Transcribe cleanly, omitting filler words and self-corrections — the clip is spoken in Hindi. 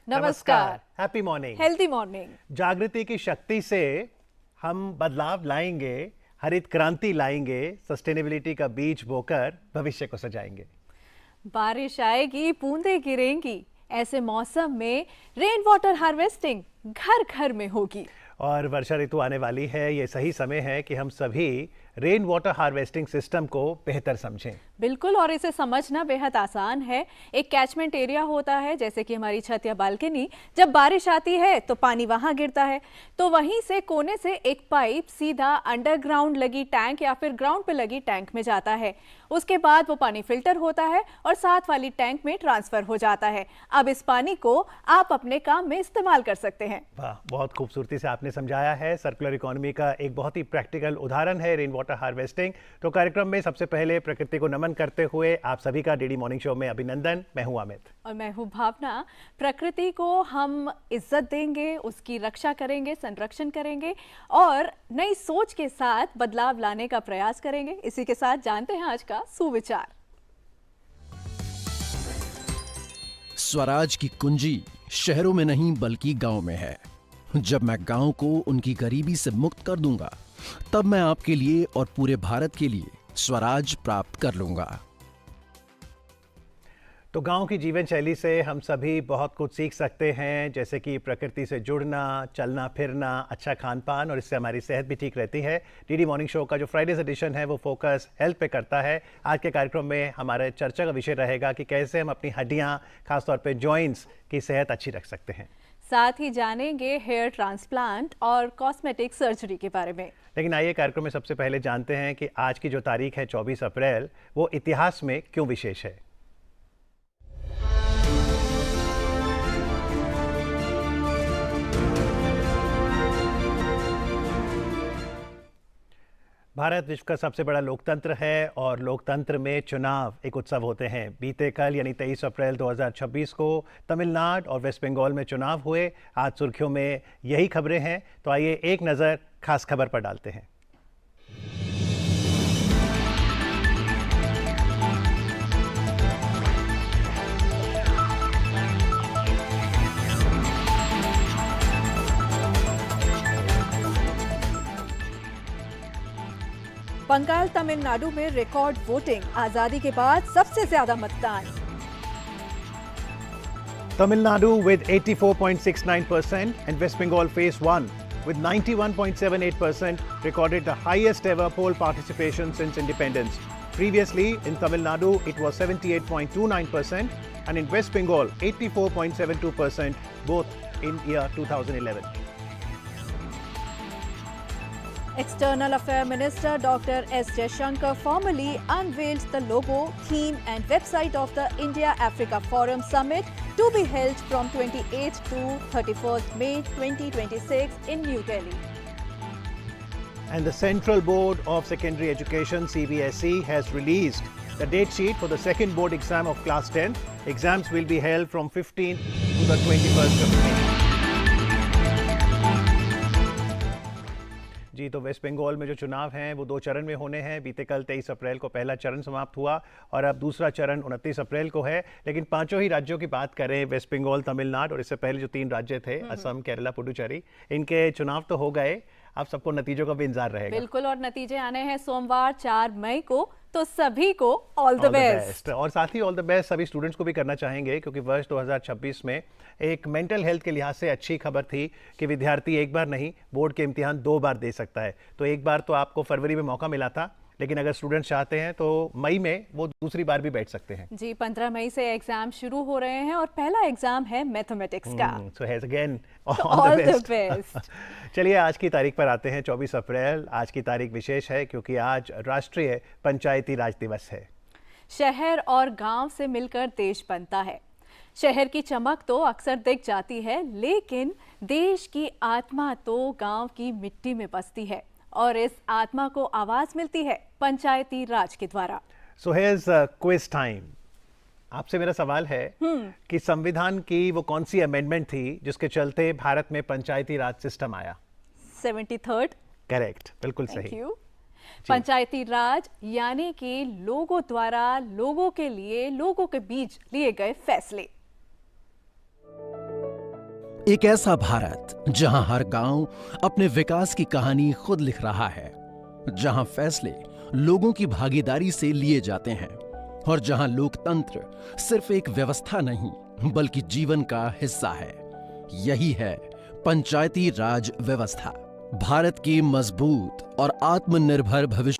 नमस्कार। Happy morning. Healthy morning. जागृति की शक्ति से हम बदलाव लाएंगे, हरित क्रांति लाएंगे, सस्टेनेबिलिटी का बीज बोकर भविष्य को सजाएंगे। बारिश आएगी, बूंदें गिरेंगी, ऐसे मौसम में रेन वाटर हार्वेस्टिंग घर घर में होगी। और वर्षा ऋतु आने वाली है, ये सही समय है कि हम सभी रेन वाटर हार्वेस्टिंग सिस्टम को बेहतर समझें। बिल्कुल, और इसे समझना बेहद आसान है। एक कैचमेंट एरिया होता है, जैसे कि हमारी छत या बालकनी। जब बारिश आती है तो पानी वहां गिरता है, तो वहीं से कोने से एक पाइप सीधा अंडरग्राउंड लगी टैंक या फिर ग्राउंड पे लगी टैंक में जाता है। उसके बाद वो पानी फिल्टर होता है और साथ वाली टैंक में ट्रांसफर हो जाता है। अब इस पानी को आप अपने काम में इस्तेमाल कर सकते हैं। वाह, बहुत खूबसूरती से आपने समझाया है। सर्कुलर इकोनॉमी का एक बहुत ही प्रैक्टिकल उदाहरण है रेन वाटर हार्वेस्टिंग। तो कार्यक्रम में सबसे पहले प्रकृति को नमन करते हुए आप सभी का डीडी मॉर्निंग शो में अभिनंदन। मैं हूं अमित और मैं हूं भावना। प्रकृति को हम इज्जत देंगे, उसकी रक्षा करेंगे, संरक्षण करेंगे और नई सोच के साथ बदलाव लाने का प्रयास करेंगे। इसी के साथ जानते हैं आज का सुविचार। स्वराज की कुंजी शहरों में नहीं बल्कि गांव में है। जब मैं गांव को उनकी गरीबी से मुक्त कर दूंगा, तब मैं आपके लिए और पूरे भारत के लिए स्वराज प्राप्त कर लूंगा। तो गांव की जीवन शैली से हम सभी बहुत कुछ सीख सकते हैं, जैसे कि प्रकृति से जुड़ना, चलना फिरना, अच्छा खान पान, और इससे हमारी सेहत भी ठीक रहती है। डीडी मॉर्निंग शो का जो फ्राइडेज एडिशन है वो फोकस हेल्थ पे करता है। आज के कार्यक्रम में हमारे चर्चा का विषय रहेगा कि कैसे हम अपनी हड्डियां, खासतौर पे जॉइंट्स की सेहत अच्छी रख सकते हैं। साथ ही जानेंगे हेयर ट्रांसप्लांट और कॉस्मेटिक सर्जरी के बारे में। लेकिन आइए कार्यक्रम में सबसे पहले जानते हैं कि आज की जो तारीख है 24 अप्रैल, वो इतिहास में क्यों विशेष है। भारत विश्व का सबसे बड़ा लोकतंत्र है और लोकतंत्र में चुनाव एक उत्सव होते हैं। बीते कल यानी 23 अप्रैल 2026 को तमिलनाडु और वेस्ट बंगाल में चुनाव हुए। आज सुर्खियों में यही खबरें हैं, तो आइए एक नज़र खास खबर पर डालते हैं। बंगाल तमिलनाडु में रिकॉर्ड वोटिंग, आजादी के बाद सबसे ज्यादा मतदान। Tamil with 84.69% and West Bengal phase 1 with 91.78% recorded the highest ever poll participation since independence. Previously in Tamil Nadu it was 78.29% and in West Bengal 84.72%, both in year 2011. External Affairs Minister Dr. S. Jaishankar formally unveiled the logo, theme and website of the India-Africa Forum Summit to be held from 28th to 31st May 2026 in New Delhi. And the Central Board of Secondary Education CBSE has released the date sheet for the second board exam of class 10. Exams will be held from 15th to the 21st of May. जी, तो वेस्ट बंगाल में जो चुनाव हैं वो 2 चरण में होने हैं। बीते कल 23 अप्रैल को पहला चरण समाप्त हुआ और अब दूसरा चरण 29 अप्रैल को है। लेकिन पांचों ही राज्यों की बात करें, वेस्ट बंगाल, तमिलनाडु और इससे पहले जो 3 राज्य थे, असम, केरला, पुडुचेरी, इनके चुनाव तो हो गए। अब सबको नतीजों का भी इंतजार रहेगा। बिल्कुल, और नतीजे आने हैं सोमवार 4 मई को, तो सभी को ऑल द बेस्ट। और साथ ही ऑल द बेस्ट सभी स्टूडेंट्स को भी करना चाहेंगे, क्योंकि वर्ष 2026 में एक मेंटल हेल्थ के लिहाज से अच्छी खबर थी कि विद्यार्थी एक बार नहीं, बोर्ड के इम्तिहान 2 बार दे सकता है। तो एक बार तो आपको फरवरी में मौका मिला था, लेकिन अगर स्टूडेंट्स चाहते हैं तो मई में वो दूसरी बार भी बैठ सकते हैं। जी, 15 मई से एग्जाम शुरू हो रहे हैं और पहला एग्जाम है मैथमेटिक्स का। So has again all the best. चलिए आज की तारीख पर आते हैं। 24 अप्रैल आज की तारीख विशेष है क्योंकि आज राष्ट्रीय पंचायती राज दिवस है। शहर और गांव से मिलकर देश बनता है। शहर की चमक तो अक्सर दिख जाती है, लेकिन देश की आत्मा तो गांव की मिट्टी में बसती है और इस आत्मा को आवाज मिलती है पंचायती राज के द्वारा। So here's quiz time. आपसे मेरा सवाल है कि संविधान की वो कौन सी अमेंडमेंट थी जिसके चलते भारत में पंचायती राज सिस्टम आया? 73rd। करेक्ट, बिल्कुल सही। Thank you. पंचायती राज यानी कि लोगों द्वारा लोगों के लिए, लोगों के बीच लिए गए फैसले। एक ऐसा भारत जहां हर गांव अपने विकास की कहानी खुद लिख रहा है, जहां फैसले लोगों की भागीदारी से लिए जाते हैं और जहां लोकतंत्र सिर्फ एक व्यवस्था नहीं बल्कि जीवन का हिस्सा है। यही है पंचायती राज व्यवस्था, भारत की मजबूत और आत्मनिर्भर भविष्य।